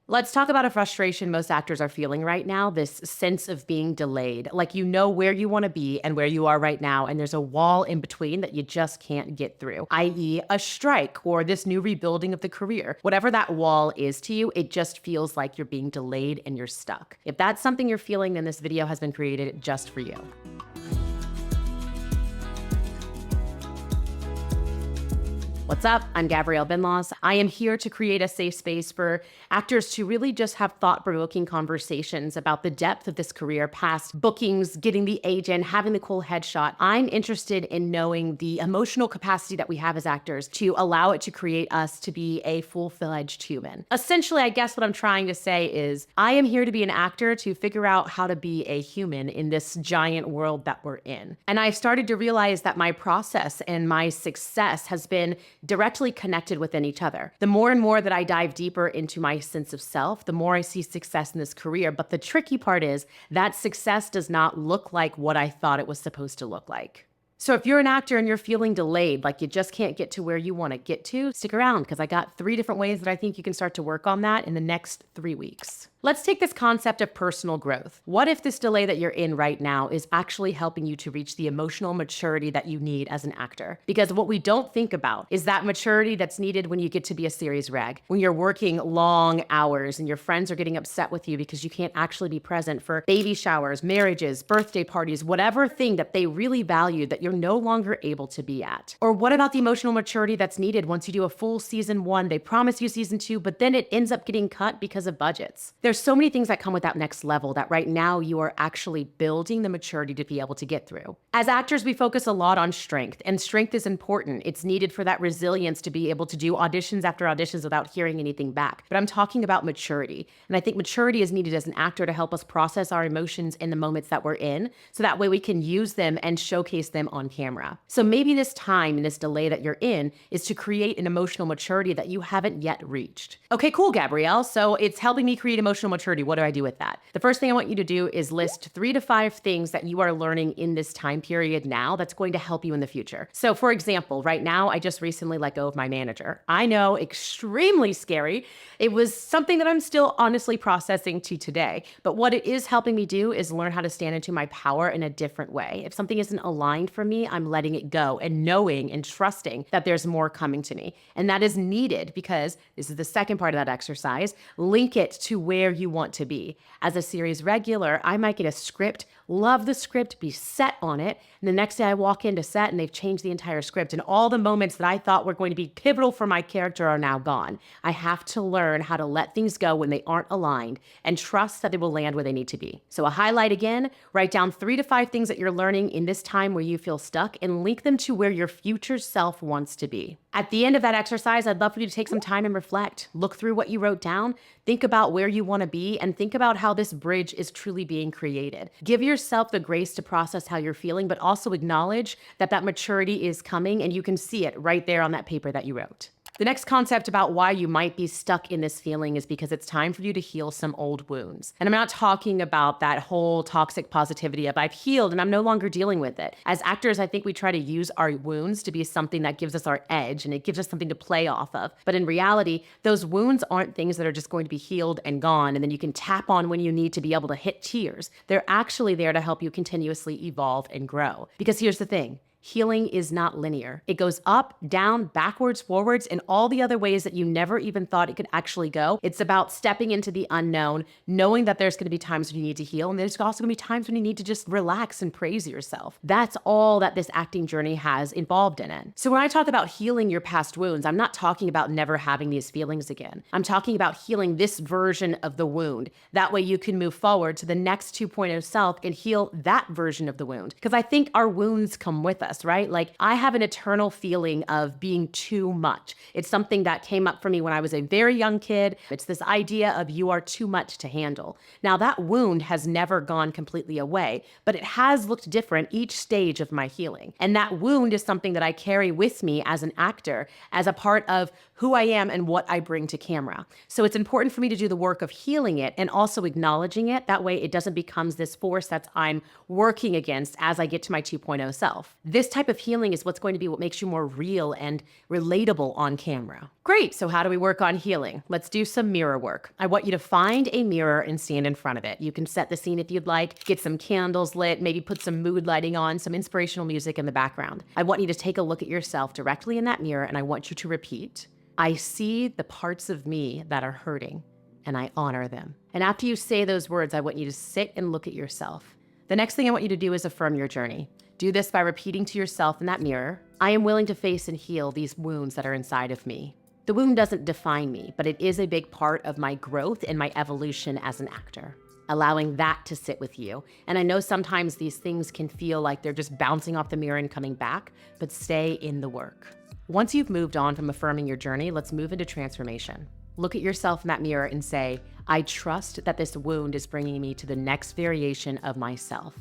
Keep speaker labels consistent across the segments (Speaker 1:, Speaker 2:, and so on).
Speaker 1: Let's talk about a frustration most actors are feeling right now, this sense of being delayed. Like you know where you want to be and where you are right now, and there's a wall in between that you just can't get through, i.e., a strike or this new rebuilding of the career. Whatever that wall is to you, it just feels like you're being delayed and you're stuck. If that's something you're feeling, then this video has been created just for you. What's up? I'm Gabrielle Benloss. I am here to create a safe space for actors to really just have thought-provoking conversations about the depth of this career, past bookings, getting the agent, having the cool headshot. I'm interested in knowing the emotional capacity that we have as actors to allow it to create us to be a full-fledged human. Essentially, I guess what I'm trying to say is I am here to be an actor to figure out how to be a human in this giant world that we're in. And I started to realize that my process and my success has been directly connected within each other. The more and more that I dive deeper into my sense of self, the more I see success in this career. But the tricky part is that success does not look like what I thought it was supposed to look like. So if you're an actor and you're feeling delayed, like you just can't get to where you want to get to, stick around because I got 3 different ways that I think you can start to work on that in the next 3 weeks. Let's take this concept of personal growth. What if this delay that you're in right now is actually helping you to reach the emotional maturity that you need as an actor? Because what we don't think about is that maturity that's needed when you get to be a series reg, when you're working long hours and your friends are getting upset with you because you can't actually be present for baby showers, marriages, birthday parties, whatever thing that they really value that you're no longer able to be at. Or what about the emotional maturity that's needed once you do a full season 1, they promise you season 2, but then it ends up getting cut because of budgets? There's so many things that come with that next level that right now you are actually building the maturity to be able to get through. As actors, we focus a lot on strength, and strength is important. It's needed for that resilience to be able to do auditions after auditions without hearing anything back. But I'm talking about maturity. And I think maturity is needed as an actor to help us process our emotions in the moments that we're in, so that way we can use them and showcase them on camera. So maybe this time and this delay that you're in is to create an emotional maturity that you haven't yet reached. Okay, cool, Gabrielle. So it's helping me create emotional maturity. What do I do with that? The first thing I want you to do is list 3 to 5 things that you are learning in this time period now that's going to help you in the future. So for example, right now, I just recently let go of my manager. I know, extremely scary. It was something that I'm still honestly processing to today. But what it is helping me do is learn how to stand into my power in a different way. If something isn't aligned for me, I'm letting it go and knowing and trusting that there's more coming to me. And that is needed because this is the second part of that exercise. Link it to where you want to be. As a series regular, I might get a script, love the script, be set on it, and the next day I walk into set and they've changed the entire script and all the moments that I thought were going to be pivotal for my character are now gone. I have to learn how to let things go when they aren't aligned and trust that they will land where they need to be. So a highlight again, write down 3 to 5 things that you're learning in this time where you feel stuck and link them to where your future self wants to be. At the end of that exercise, I'd love for you to take some time and reflect. Look through what you wrote down, think about where you want to be, and think about how this bridge is truly being created. Give yourself the grace to process how you're feeling, but also acknowledge that that maturity is coming and you can see it right there on that paper that you wrote. The next concept about why you might be stuck in this feeling is because it's time for you to heal some old wounds. And I'm not talking about that whole toxic positivity of I've healed and I'm no longer dealing with it. As actors, I think we try to use our wounds to be something that gives us our edge and it gives us something to play off of. But in reality, those wounds aren't things that are just going to be healed and gone and then you can tap on when you need to be able to hit tears. They're actually there to help you continuously evolve and grow. Because here's the thing. Healing is not linear. It goes up, down, backwards, forwards, and all the other ways that you never even thought it could actually go. It's about stepping into the unknown, knowing that there's going to be times when you need to heal, and there's also going to be times when you need to just relax and praise yourself. That's all that this acting journey has involved in it. So when I talk about healing your past wounds, I'm not talking about never having these feelings again. I'm talking about healing this version of the wound. That way you can move forward to the next 2.0 self and heal that version of the wound. Because I think our wounds come with us, right? Like I have an eternal feeling of being too much. It's something that came up for me when I was a very young kid. It's this idea of you are too much to handle. Now that wound has never gone completely away, but it has looked different each stage of my healing. And that wound is something that I carry with me as an actor, as a part of who I am and what I bring to camera. So it's important for me to do the work of healing it and also acknowledging it. That way it doesn't become this force that I'm working against as I get to my 2.0 self. This type of healing is what's going to be what makes you more real and relatable on camera. Great, so how do we work on healing? Let's do some mirror work. I want you to find a mirror and stand in front of it. You can set the scene if you'd like, get some candles lit, maybe put some mood lighting on, some inspirational music in the background. I want you to take a look at yourself directly in that mirror, and I want you to repeat, I see the parts of me that are hurting, and I honor them. And after you say those words, I want you to sit and look at yourself. The next thing I want you to do is affirm your journey. Do this by repeating to yourself in that mirror, I am willing to face and heal these wounds that are inside of me. The wound doesn't define me, but it is a big part of my growth and my evolution as an actor. Allowing that to sit with you. And I know sometimes these things can feel like they're just bouncing off the mirror and coming back, but stay in the work. Once you've moved on from affirming your journey, let's move into transformation. Look at yourself in that mirror and say, I trust that this wound is bringing me to the next variation of myself.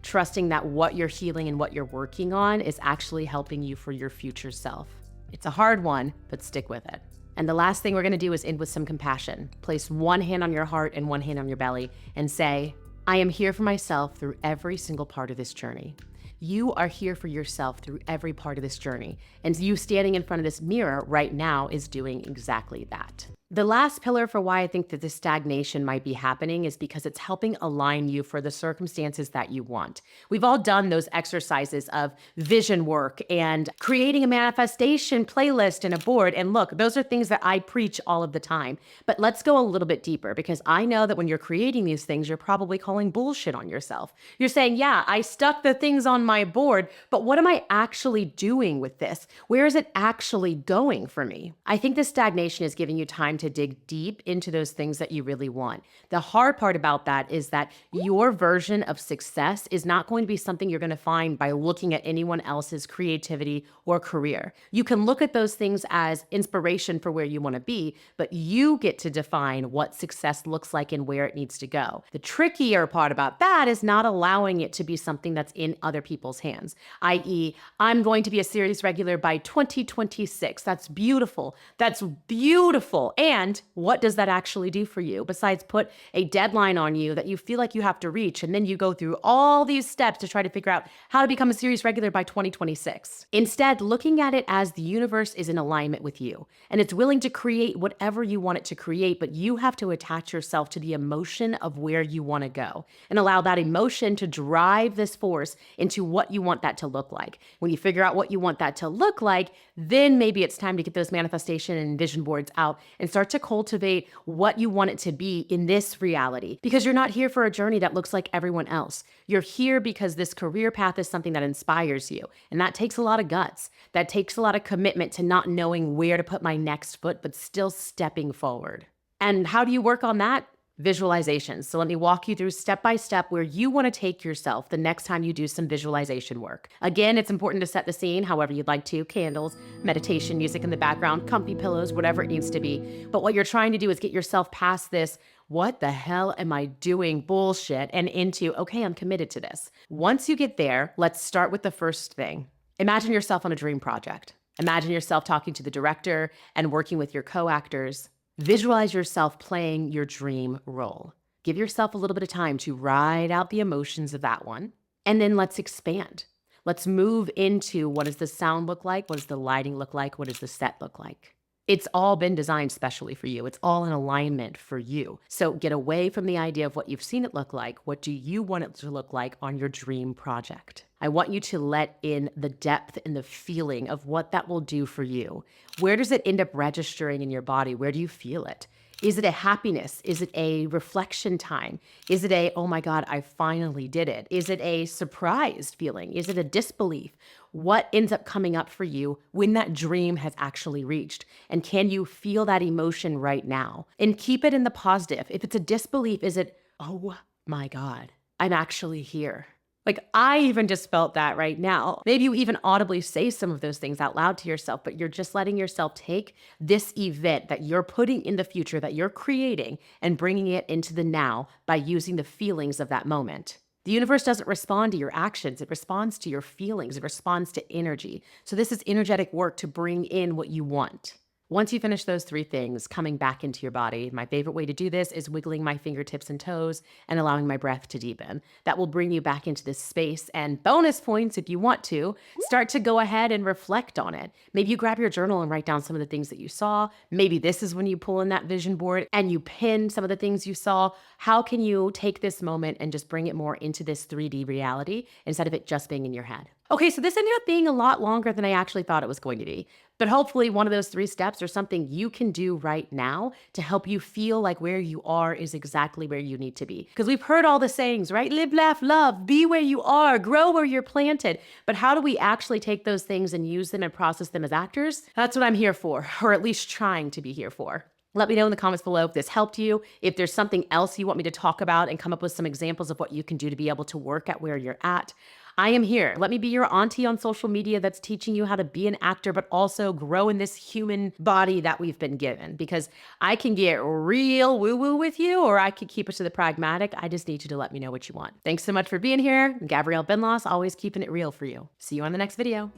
Speaker 1: Trusting that what you're healing and what you're working on is actually helping you for your future self. It's a hard one, but stick with it. And the last thing we're gonna do is end with some compassion. Place one hand on your heart and one hand on your belly and say, I am here for myself through every single part of this journey. You are here for yourself through every part of this journey. And you standing in front of this mirror right now is doing exactly that. The last pillar for why I think that this stagnation might be happening is because it's helping align you for the circumstances that you want. We've all done those exercises of vision work and creating a manifestation playlist and a board. And look, those are things that I preach all of the time. But let's go a little bit deeper, because I know that when you're creating these things, you're probably calling bullshit on yourself. You're saying, yeah, I stuck the things on my board, but what am I actually doing with this? Where is it actually going for me? I think this stagnation is giving you time to dig deep into those things that you really want. The hard part about that is that your version of success is not going to be something you're going to find by looking at anyone else's creativity or career. You can look at those things as inspiration for where you want to be, but you get to define what success looks like and where it needs to go. The trickier part about that is not allowing it to be something that's in other people's hands, i.e., I'm going to be a series regular by 2026. That's beautiful. That's beautiful. And what does that actually do for you besides put a deadline on you that you feel like you have to reach, and then you go through all these steps to try to figure out how to become a series regular by 2026? Instead, looking at it as the universe is in alignment with you, and it's willing to create whatever you want it to create, but you have to attach yourself to the emotion of where you want to go and allow that emotion to drive this force into what you want that to look like. When you figure out what you want that to look like, then maybe it's time to get those manifestation and vision boards out and start to cultivate what you want it to be in this reality. Because you're not here for a journey that looks like everyone else. You're here because this career path is something that inspires you. And that takes a lot of guts. That takes a lot of commitment to not knowing where to put my next foot, but still stepping forward. And how do you work on that? Visualizations. So let me walk you through step by step where you want to take yourself the next time you do some visualization work. Again, it's important to set the scene however you'd like to. Candles, meditation, music in the background, comfy pillows, whatever it needs to be. But what you're trying to do is get yourself past this, what the hell am I doing bullshit, and into, okay, I'm committed to this. Once you get there, let's start with the first thing. Imagine yourself on a dream project. Imagine yourself talking to the director and working with your co-actors. Visualize yourself playing your dream role. Give yourself a little bit of time to ride out the emotions of that one. And then let's expand. Let's move into, what does the sound look like? What does the lighting look like? What does the set look like? It's all been designed specially for you. It's all in alignment for you. So get away from the idea of what you've seen it look like. What do you want it to look like on your dream project? I want you to let in the depth and the feeling of what that will do for you. Where does it end up registering in your body? Where do you feel it? Is it a happiness? Is it a reflection time? Is it a, oh my God, I finally did it? Is it a surprised feeling? Is it a disbelief? What ends up coming up for you when that dream has actually reached? And can you feel that emotion right now? And keep it in the positive. If it's a disbelief, is it, oh my God, I'm actually here? Like, I even just felt that right now. Maybe you even audibly say some of those things out loud to yourself, but you're just letting yourself take this event that you're putting in the future, that you're creating, and bringing it into the now by using the feelings of that moment. The universe doesn't respond to your actions. It responds to your feelings. It responds to energy. So this is energetic work to bring in what you want. Once you finish those three things, coming back into your body, my favorite way to do this is wiggling my fingertips and toes and allowing my breath to deepen. That will bring you back into this space. And bonus points, if you want to, start to go ahead and reflect on it. Maybe you grab your journal and write down some of the things that you saw. Maybe this is when you pull in that vision board and you pin some of the things you saw. How can you take this moment and just bring it more into this 3D reality instead of it just being in your head? Okay, so this ended up being a lot longer than I actually thought it was going to be. But hopefully, one of those three steps are something you can do right now to help you feel like where you are is exactly where you need to be. Because we've heard all the sayings, right? Live, laugh, love, be where you are, grow where you're planted. But how do we actually take those things and use them and process them as actors? That's what I'm here for, or at least trying to be here for. Let me know in the comments below if this helped you, if there's something else you want me to talk about and come up with some examples of what you can do to be able to work at where you're at. I am here. Let me be your auntie on social media that's teaching you how to be an actor, but also grow in this human body that we've been given. Because I can get real woo-woo with you, or I could keep it to the pragmatic. I just need you to let me know what you want. Thanks so much for being here. Gabrielle Benloss, always keeping it real for you. See you on the next video.